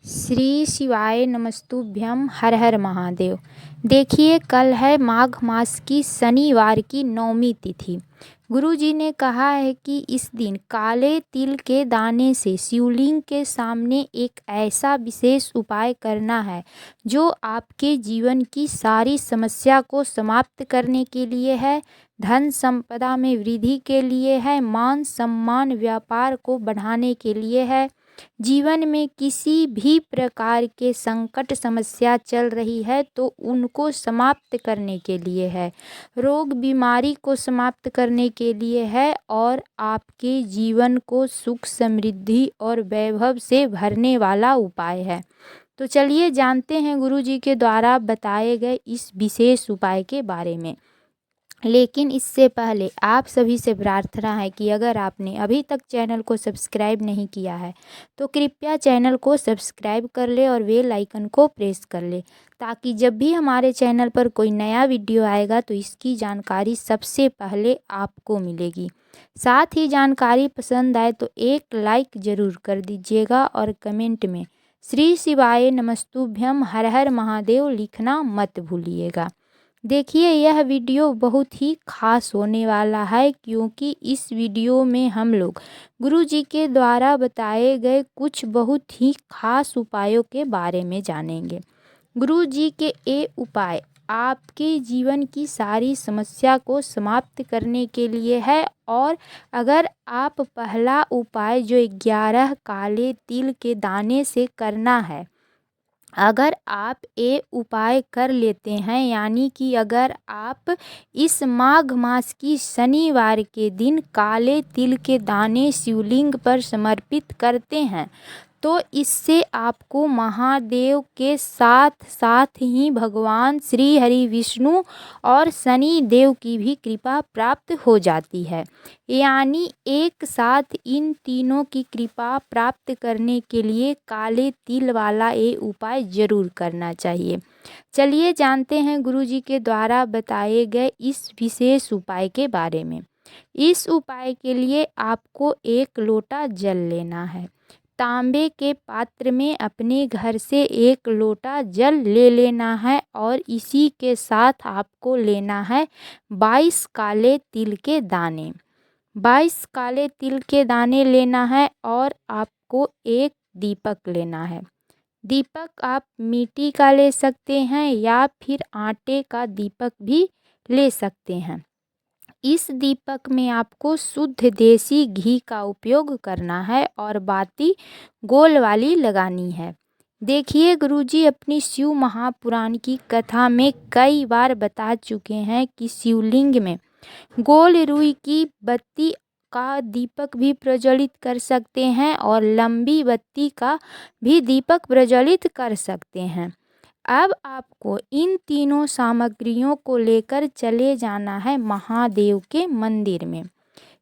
श्री शिवाय नमस्तुभ्यं। हर हर महादेव। देखिए, कल है माघ मास की शनिवार की नवमी तिथि। गुरु जी ने कहा है कि इस दिन काले तिल के दाने से शिवलिंग के सामने एक ऐसा विशेष उपाय करना है जो आपके जीवन की सारी समस्या को समाप्त करने के लिए है, धन संपदा में वृद्धि के लिए है, मान सम्मान व्यापार को बढ़ाने के लिए है, जीवन में किसी भी प्रकार के संकट समस्या चल रही है तो उनको समाप्त करने के लिए है, रोग बीमारी को समाप्त करने के लिए है और आपके जीवन को सुख समृद्धि और वैभव से भरने वाला उपाय है। तो चलिए जानते हैं गुरु जी के द्वारा बताए गए इस विशेष उपाय के बारे में। लेकिन इससे पहले आप सभी से प्रार्थना है कि अगर आपने अभी तक चैनल को सब्सक्राइब नहीं किया है तो कृपया चैनल को सब्सक्राइब कर ले और बेल आइकन को प्रेस कर ले, ताकि जब भी हमारे चैनल पर कोई नया वीडियो आएगा तो इसकी जानकारी सबसे पहले आपको मिलेगी। साथ ही जानकारी पसंद आए तो एक लाइक ज़रूर कर दीजिएगा और कमेंट में श्री शिवाय नमस्तुभ्यं हर हर महादेव लिखना मत भूलिएगा। देखिए, यह वीडियो बहुत ही खास होने वाला है क्योंकि इस वीडियो में हम लोग गुरु जी के द्वारा बताए गए कुछ बहुत ही खास उपायों के बारे में जानेंगे। गुरु जी के ये उपाय आपके जीवन की सारी समस्या को समाप्त करने के लिए है। और अगर आप पहला उपाय जो 11 काले तिल के दाने से करना है, अगर आप ये उपाय कर लेते हैं, यानी कि अगर आप इस माघ मास की शनिवार के दिन काले तिल के दाने शिवलिंग पर समर्पित करते हैं, तो इससे आपको महादेव के साथ साथ ही भगवान श्री हरि विष्णु और शनि देव की भी कृपा प्राप्त हो जाती है। यानी एक साथ इन तीनों की कृपा प्राप्त करने के लिए काले तिल वाला ये उपाय ज़रूर करना चाहिए। चलिए जानते हैं गुरु जी के द्वारा बताए गए इस विशेष उपाय के बारे में। इस उपाय के लिए आपको 1 लोटा जल लेना है। तांबे के पात्र में अपने घर से 1 लोटा जल ले लेना है और इसी के साथ आपको लेना है 22 काले तिल के दाने। 22 काले तिल के दाने लेना है और आपको एक दीपक लेना है। दीपक आप मिट्टी का ले सकते हैं या फिर आटे का दीपक भी ले सकते हैं। इस दीपक में आपको शुद्ध देसी घी का उपयोग करना है और बाती गोल वाली लगानी है। देखिए, गुरुजी अपनी शिव महापुराण की कथा में कई बार बता चुके हैं कि शिवलिंग में गोल रुई की बत्ती का दीपक भी प्रज्वलित कर सकते हैं और लंबी बत्ती का भी दीपक प्रज्वलित कर सकते हैं। अब आपको इन तीनों सामग्रियों को लेकर चले जाना है महादेव के मंदिर में।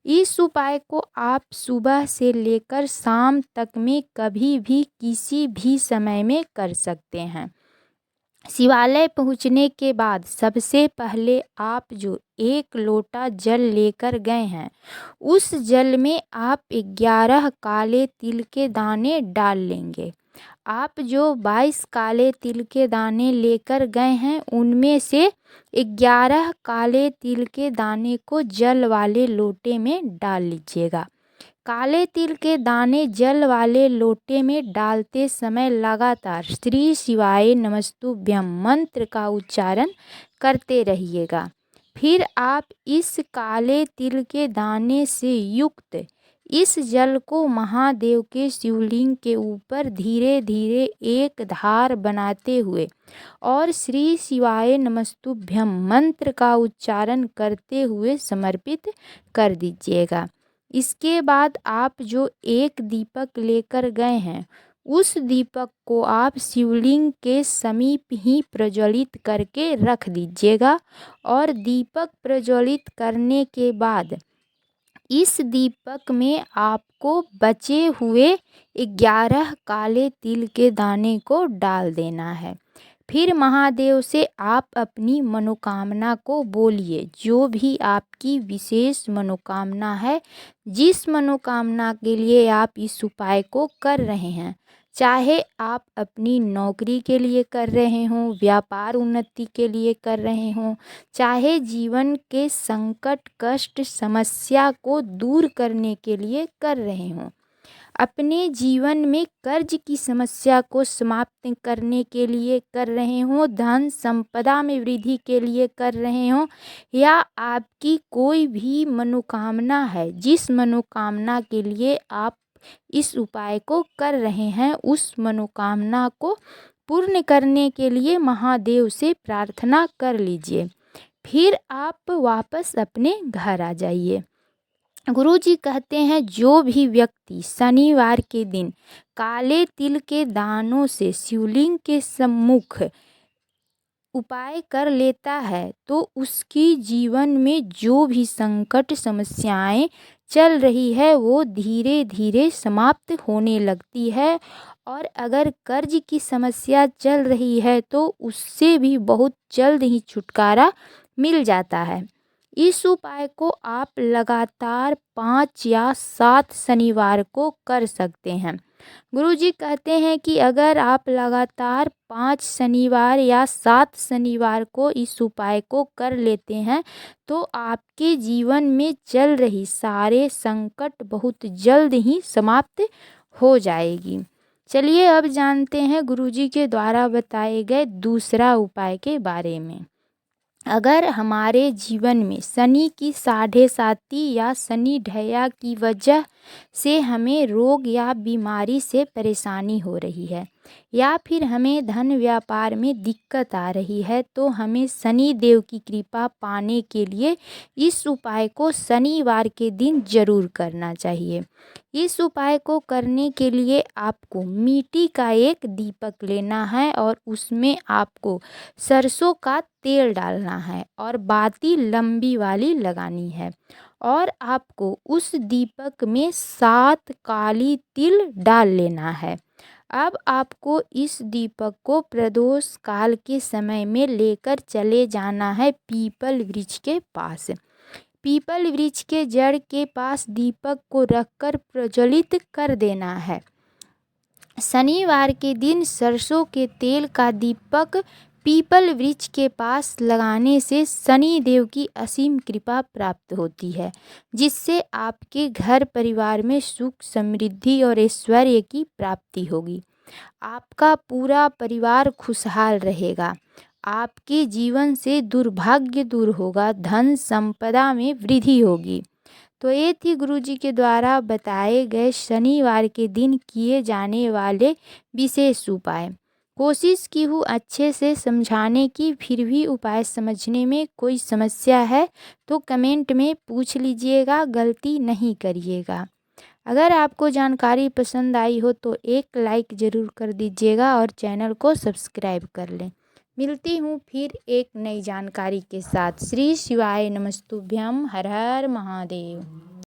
इस उपाय को आप सुबह से लेकर शाम तक में कभी भी किसी भी समय में कर सकते हैं। शिवालय पहुंचने के बाद सबसे पहले आप जो 1 लोटा जल लेकर गए हैं, उस जल में आप 11 काले तिल के दाने डाल लेंगे। आप जो 22 काले तिल के दाने लेकर गए हैं, उनमें से 11 काले तिल के दाने को जल वाले लोटे में डाल लीजिएगा। काले तिल के दाने जल वाले लोटे में डालते समय लगातार श्री शिवाय नमस्तुभ्यं मंत्र का उच्चारण करते रहिएगा। फिर आप इस काले तिल के दाने से युक्त इस जल को महादेव के शिवलिंग के ऊपर धीरे धीरे एक धार बनाते हुए और श्री शिवाय नमस्तुभ्यं मंत्र का उच्चारण करते हुए समर्पित कर दीजिएगा। इसके बाद आप जो एक दीपक लेकर गए हैं, उस दीपक को आप शिवलिंग के समीप ही प्रज्वलित करके रख दीजिएगा और दीपक प्रज्वलित करने के बाद इस दीपक में आपको बचे हुए 11 काले तिल के दाने को डाल देना है। फिर महादेव से आप अपनी मनोकामना को बोलिए, जो भी आपकी विशेष मनोकामना है, जिस मनोकामना के लिए आप इस उपाय को कर रहे हैं। चाहे आप अपनी नौकरी के लिए कर रहे हों, व्यापार उन्नति के लिए कर रहे हों, चाहे जीवन के संकट, कष्ट, समस्या को दूर करने के लिए कर रहे हों, अपने जीवन में कर्ज की समस्या को समाप्त करने के लिए कर रहे हों, धन संपदा में वृद्धि के लिए कर रहे हों, या आपकी कोई भी मनोकामना है, जिस मनोकामना के लिए आप इस उपाय को कर रहे हैं, उस मनोकामना को पूर्ण करने के लिए महादेव से प्रार्थना कर लीजिए। फिर आप वापस अपने घर आ जाइए। गुरुजी कहते हैं, जो भी व्यक्ति शनिवार के दिन काले तिल के दानों से शिवलिंग के सम्मुख उपाय कर लेता है तो उसकी जीवन में जो भी संकट, समस्याएं चल रही है वो धीरे धीरे समाप्त होने लगती है, और अगर कर्ज की समस्या चल रही है तो उससे भी बहुत जल्द ही छुटकारा मिल जाता है। इस उपाय को आप लगातार 5 या 7 शनिवार को कर सकते हैं। गुरुजी कहते हैं कि अगर आप लगातार 5 शनिवार या 7 शनिवार को इस उपाय को कर लेते हैं तो आपके जीवन में चल रही सारे संकट बहुत जल्द ही समाप्त हो जाएगी। चलिए अब जानते हैं गुरुजी के द्वारा बताए गए दूसरा उपाय के बारे में। अगर हमारे जीवन में शनि की 7.5 या शनि ढैया की वजह से हमें रोग या बीमारी से परेशानी हो रही है, या फिर हमें धन व्यापार में दिक्कत आ रही है, तो हमें शनि देव की कृपा पाने के लिए इस उपाय को शनिवार के दिन जरूर करना चाहिए। इस उपाय को करने के लिए आपको मिट्टी का एक दीपक लेना है और उसमें आपको सरसों का तेल डालना है और बाती लंबी वाली लगानी है, और आपको उस दीपक में 7 काली तिल डाल लेना है। अब आपको इस दीपक को प्रदोष काल के समय में लेकर चले जाना है पीपल वृक्ष के पास। पीपल वृक्ष के जड़ के पास दीपक को रखकर प्रज्वलित कर देना है। शनिवार के दिन सरसों के तेल का दीपक पीपल वृक्ष के पास लगाने से शनि देव की असीम कृपा प्राप्त होती है, जिससे आपके घर परिवार में सुख, समृद्धि और ऐश्वर्य की प्राप्ति होगी। आपका पूरा परिवार खुशहाल रहेगा, आपके जीवन से दुर्भाग्य दूर होगा, धन संपदा में वृद्धि होगी। तो ये थी गुरुजी के द्वारा बताए गए शनिवार के दिन किए जाने वाले विशेष उपाय। कोशिश की हूँ अच्छे से समझाने की, फिर भी उपाय समझने में कोई समस्या है तो कमेंट में पूछ लीजिएगा, गलती नहीं करिएगा। अगर आपको जानकारी पसंद आई हो तो एक लाइक ज़रूर कर दीजिएगा और चैनल को सब्सक्राइब कर लें। मिलती हूँ फिर एक नई जानकारी के साथ। श्री शिवाय नमस्तुभ्यम। हर हर महादेव।